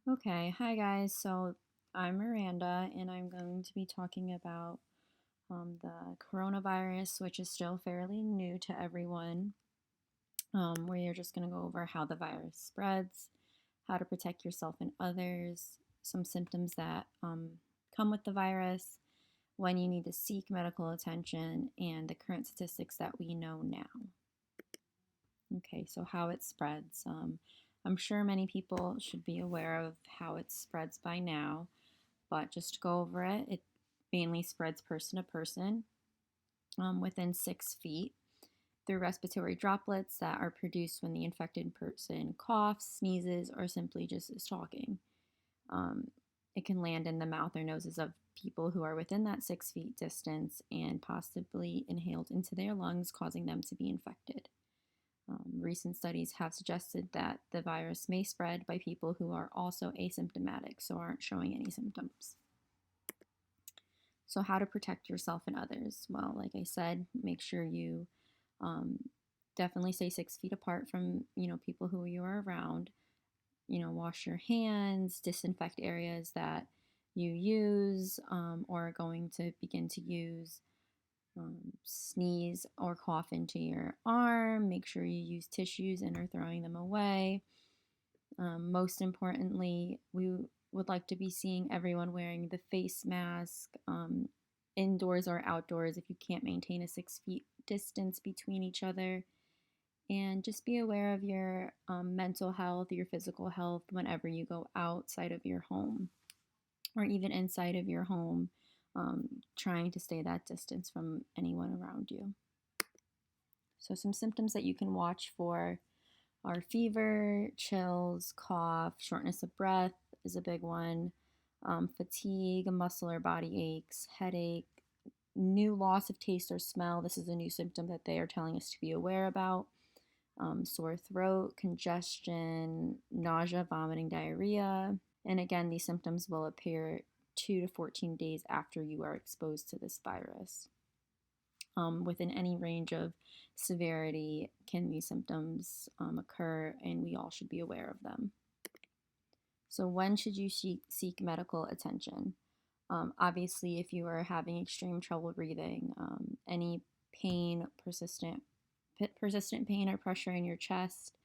Okay, hi guys. So I'm Miranda, and I'm going to be talking about the coronavirus, which is still fairly new to everyone. We're just going to go over how the virus spreads, how to protect yourself and others, some symptoms that come with the virus, when you need to seek medical attention, and the current statistics that we know now. Okay, so how it spreads. I'm sure many people should be aware of how it spreads by now, but just to go over it, it mainly spreads person to person within 6 feet through respiratory droplets that are produced when the infected person coughs, sneezes, or simply just is talking. Um, it can land in the mouth or noses of people who are within that 6 feet distance and possibly inhaled into their lungs, causing them to be infected. Recent studies have suggested that the virus may spread by people who are also asymptomatic, so aren't showing any symptoms. So, how to protect yourself and others? Well, like I said, make sure you um, definitely stay 6 feet apart from people who you are around. Wash your hands, disinfect areas that you use or are going to begin to use. Sneeze or cough into your arm. Make sure you use tissues and are throwing them away. Most importantly, we would like to be seeing everyone wearing the face mask indoors or outdoors if you can't maintain a 6 feet distance between each other. And just be aware of your mental health, your physical health whenever you go outside of your home or even inside of your home, trying to stay that distance from anyone around you. So, some symptoms that you can watch for are fever, chills, cough, shortness of breath is a big one, fatigue, muscle or body aches, headache, new loss of taste or smell. This is a new symptom that they are telling us to be aware about. Sore throat, congestion, nausea, vomiting, diarrhea. And again, these symptoms will appear 2 to 14 days after you are exposed to this virus. Within any range of severity, can these symptoms occur, and we all should be aware of them. So, when should you seek medical attention? Obviously, if you are having extreme trouble breathing, any pain, persistent pain or pressure in your chest,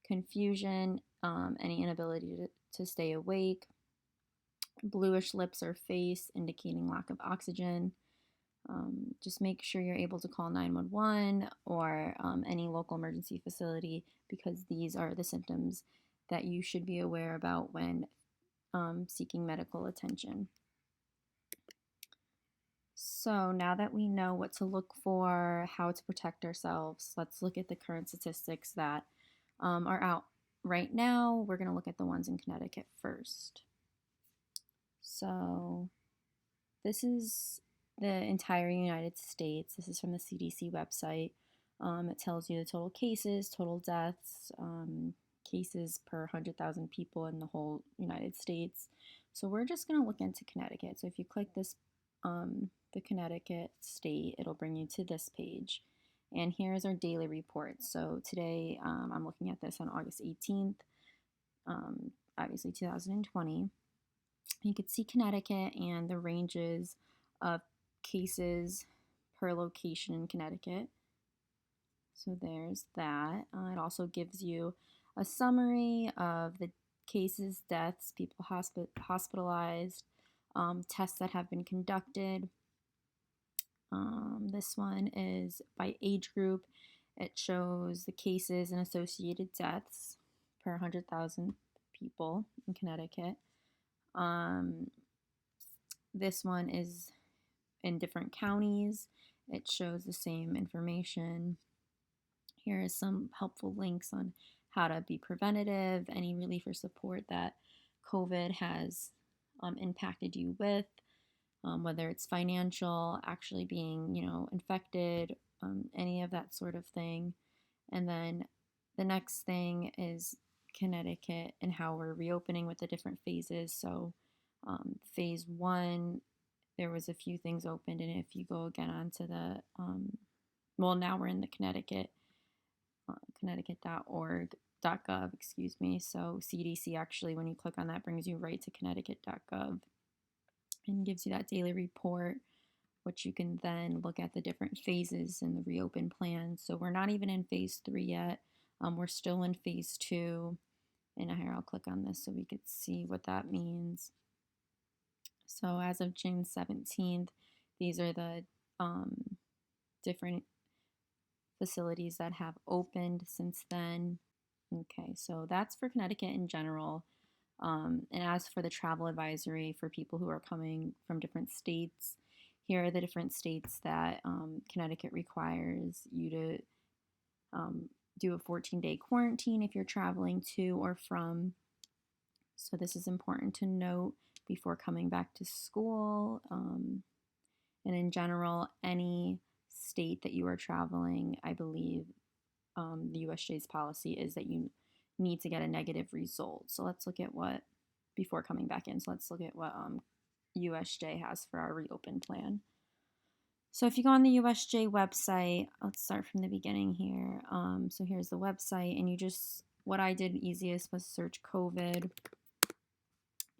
confusion, any inability to stay awake, bluish lips or face indicating lack of oxygen. Just make sure you're able to call 911 or any local emergency facility, because these are the symptoms that you should be aware about when seeking medical attention. So now that we know what to look for, how to protect ourselves, let's look at the current statistics that are out right now. We're going to look at the ones in Connecticut first. So this is the entire United States. This is from the CDC website. It tells you the total cases, total deaths, cases per 100,000 people in the whole United States. So we're just going to look into Connecticut. So if you click this, the Connecticut state, it'll bring you to this page. And here's our daily report. So today I'm looking at this on August 18th, obviously 2020. You could see Connecticut and the ranges of cases per location in Connecticut. So there's that. It also gives you a summary of the cases, deaths, people hospitalized, tests that have been conducted. This one is by age group. It shows the cases and associated deaths per 100,000 people in Connecticut. This one is in different counties. It shows the same information. Here is some helpful links on how to be preventative, any relief or support that COVID has impacted you with, whether it's financial, actually being, infected, any of that sort of thing. And then the next thing is Connecticut and how we're reopening with the different phases. So phase one, there was a few things opened, and if you go again onto the, well, now we're in the Connecticut, Connecticut.org .gov, excuse me. So CDC actually, when you click on that, brings you right to Connecticut.gov and gives you that daily report, which you can then look at the different phases in the reopen plan. So we're not even in phase 3 yet. We're still in phase 2. And here, I'll click on this so we could see what that means. So as of June 17th, these are the different facilities that have opened since then. Okay, so that's for Connecticut in general. And as for the travel advisory for people who are coming from different states, here are the different states that Connecticut requires you to do a 14-day quarantine if you're traveling to or from. So this is important to note before coming back to school. And in general, any state that you are traveling, I believe the USJ's policy is that you need to get a negative result. So let's look at what, before coming back in, so let's look at what USJ has for our reopen plan. So if you go on the USJ website, let's start from the beginning here. So here's the website, and you just, what I did easiest was search COVID,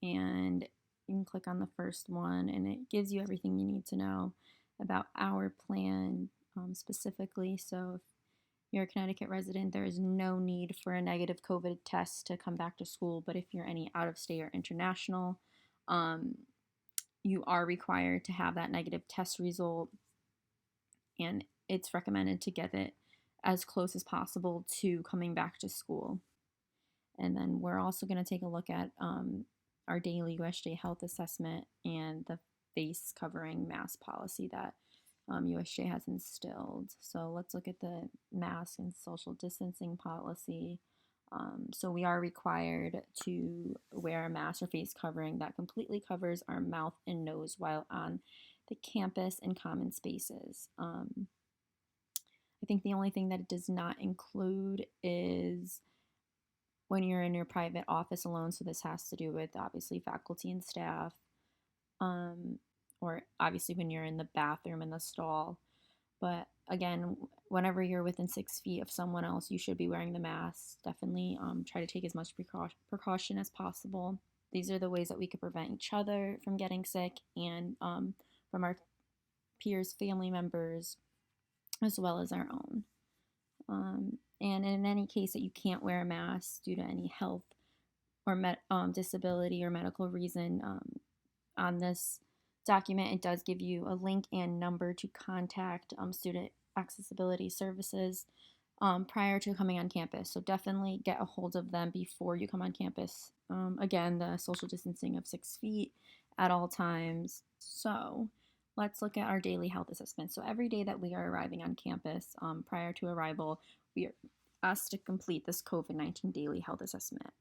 and you can click on the first one, and it gives you everything you need to know about our plan specifically. So if you're a Connecticut resident, there is no need for a negative COVID test to come back to school, but if you're any out of state or international, you are required to have that negative test result, and it's recommended to get it as close as possible to coming back to school. And then we're also going to take a look at our daily USJ health assessment and the face covering mask policy that USJ has instilled. So let's look at the mask and social distancing policy. So we are required to wear a mask or face covering that completely covers our mouth and nose while on the campus and common spaces. I think the only thing that it does not include is when you're in your private office alone. So this has to do with obviously faculty and staff, or obviously when you're in the bathroom in the stall. But again, whenever you're within 6 feet of someone else, you should be wearing the mask. Definitely try to take as much precaution as possible. These are the ways that we could prevent each other from getting sick and from our peers, family members, as well as our own. And in any case that you can't wear a mask due to any health or disability or medical reason, on this document, it does give you a link and number to contact Student Accessibility Services prior to coming on campus. So definitely get a hold of them before you come on campus. Again, the social distancing of 6 feet at all times. So let's look at our daily health assessment. So every day that we are arriving on campus, prior to arrival, we are asked to complete this COVID-19 daily health assessment.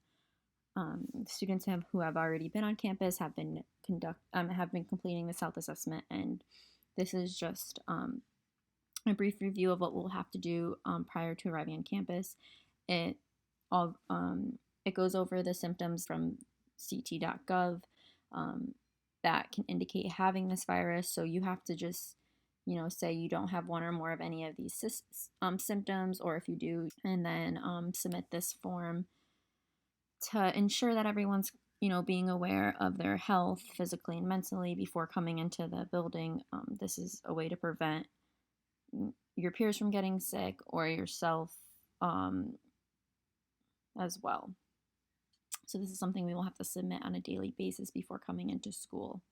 Students who have already been on campus have been completing this health assessment, and this is just a brief review of what we'll have to do prior to arriving on campus. It goes over the symptoms from ct.gov that can indicate having this virus. So you have to just say you don't have one or more of any of these symptoms, or if you do, and then submit this form to ensure that everyone's being aware of their health physically and mentally before coming into the building. This is a way to prevent your peers from getting sick or yourself as well. So this is something we will have to submit on a daily basis before coming into school.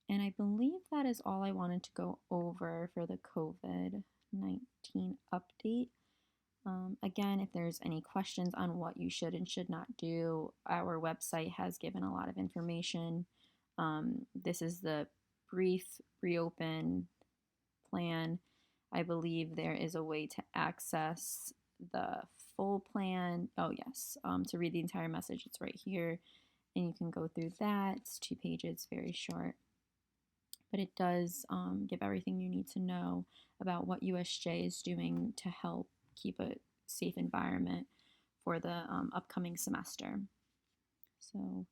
And I believe that is all I wanted to go over for the COVID-19 update. Again, if there's any questions on what you should and should not do, our website has given a lot of information. This is the brief reopen plan. I believe there is a way to access the full plan. Oh yes, to read the entire message, it's right here, and you can go through that. It's 2 pages, very short. But it does give everything you need to know about what USJ is doing to help keep a safe environment for the upcoming semester. So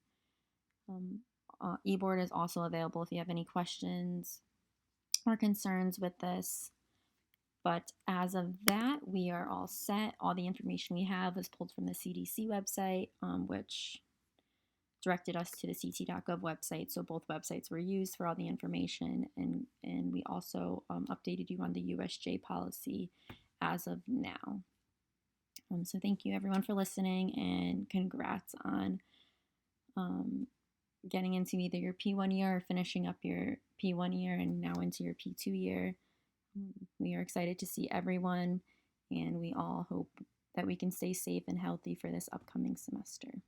eBoard is also available if you have any questions or concerns with this. But as of that, we are all set. All the information we have was pulled from the CDC website, which directed us to the ct.gov website. So both websites were used for all the information, and we also updated you on the USJ policy as of now. So thank you everyone for listening, and congrats on getting into either your P1 year or finishing up your P1 year and now into your P2 year. We are excited to see everyone, and we all hope that we can stay safe and healthy for this upcoming semester.